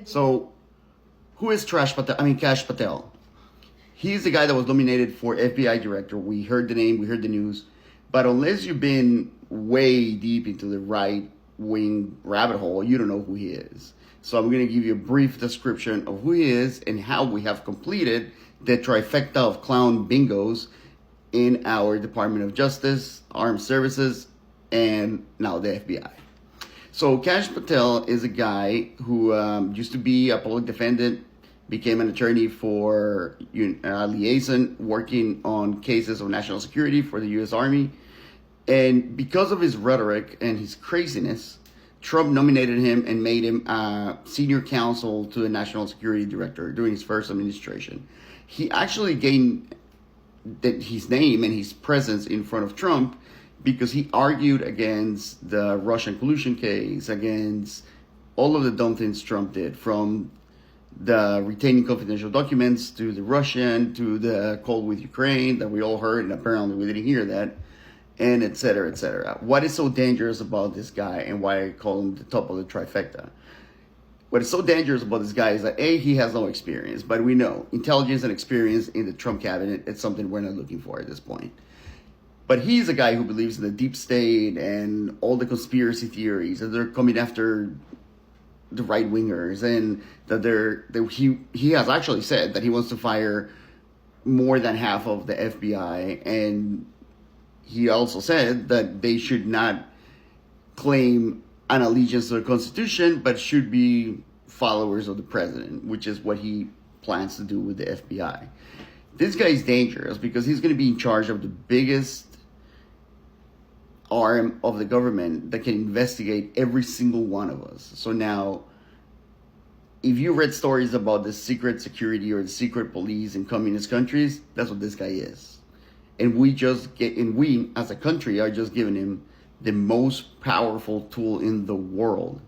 So, who is Trash Patel? Cash Patel. He's the guy that was nominated for FBI director. We heard the name, we heard the news. But unless you've been way deep into the right wing rabbit hole, you don't know who he is. So I'm going to give you a brief description of who he is and how we have completed the trifecta of clown bingos in our Department of Justice, Armed Services, and now the FBI. So Cash Patel is a guy who used to be a public defendant, became an attorney for liaison, working on cases of national security for the U.S. Army. And because of his rhetoric and his craziness, Trump nominated him and made him senior counsel to the national security director during his first administration. He actually gained his name and his presence in front of Trump because he argued against the Russian collusion case, against all of the dumb things Trump did, from the retaining confidential documents to the Russian, to the call with Ukraine that we all heard, and apparently we didn't hear that, and et cetera, et cetera. What is so dangerous about this guy and why I call him the top of the trifecta? What is so dangerous about this guy is that A, he has no experience, but we know intelligence and experience in the Trump cabinet, it's something we're not looking for at this point. But he's a guy who believes in the deep state and all the conspiracy theories, that they're coming after the right wingers, and that he has actually said that he wants to fire more than half of the FBI, and he also said that they should not claim an allegiance to the Constitution, but should be followers of the president, which is what he plans to do with the FBI. This guy is dangerous because he's going to be in charge of the biggest arm of the government that can investigate every single one of us. So now, if you read stories about the secret security or the secret police in communist countries, that's what this guy is. And we as a country are just giving him the most powerful tool in the world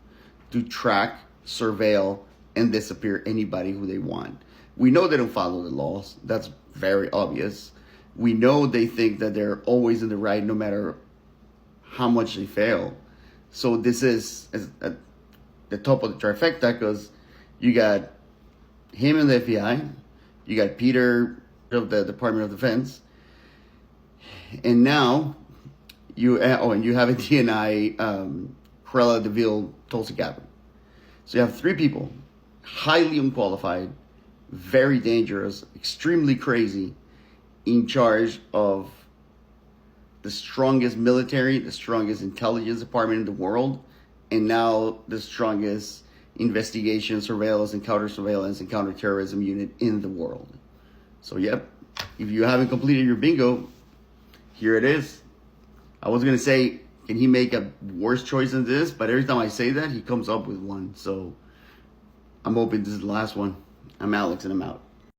to track, surveil, and disappear anybody who they want. We know they don't follow the laws. That's very obvious. We know they think that they're always in the right no matter how much they fail. So this is at the top of the trifecta because you got him in the FBI, you got Peter of the Department of Defense, and now you have a DNI, Cruella de Vil, Tulsi Gabbard. So you have three people, highly unqualified, very dangerous, extremely crazy, in charge of the strongest military, the strongest intelligence department in the world, and now the strongest investigation, surveillance, and counter-surveillance and counterterrorism unit in the world. So, yep, if you haven't completed your bingo, here it is. I was going to say, can he make a worse choice than this? But every time I say that, he comes up with one. So, I'm hoping this is the last one. I'm Alex, and I'm out.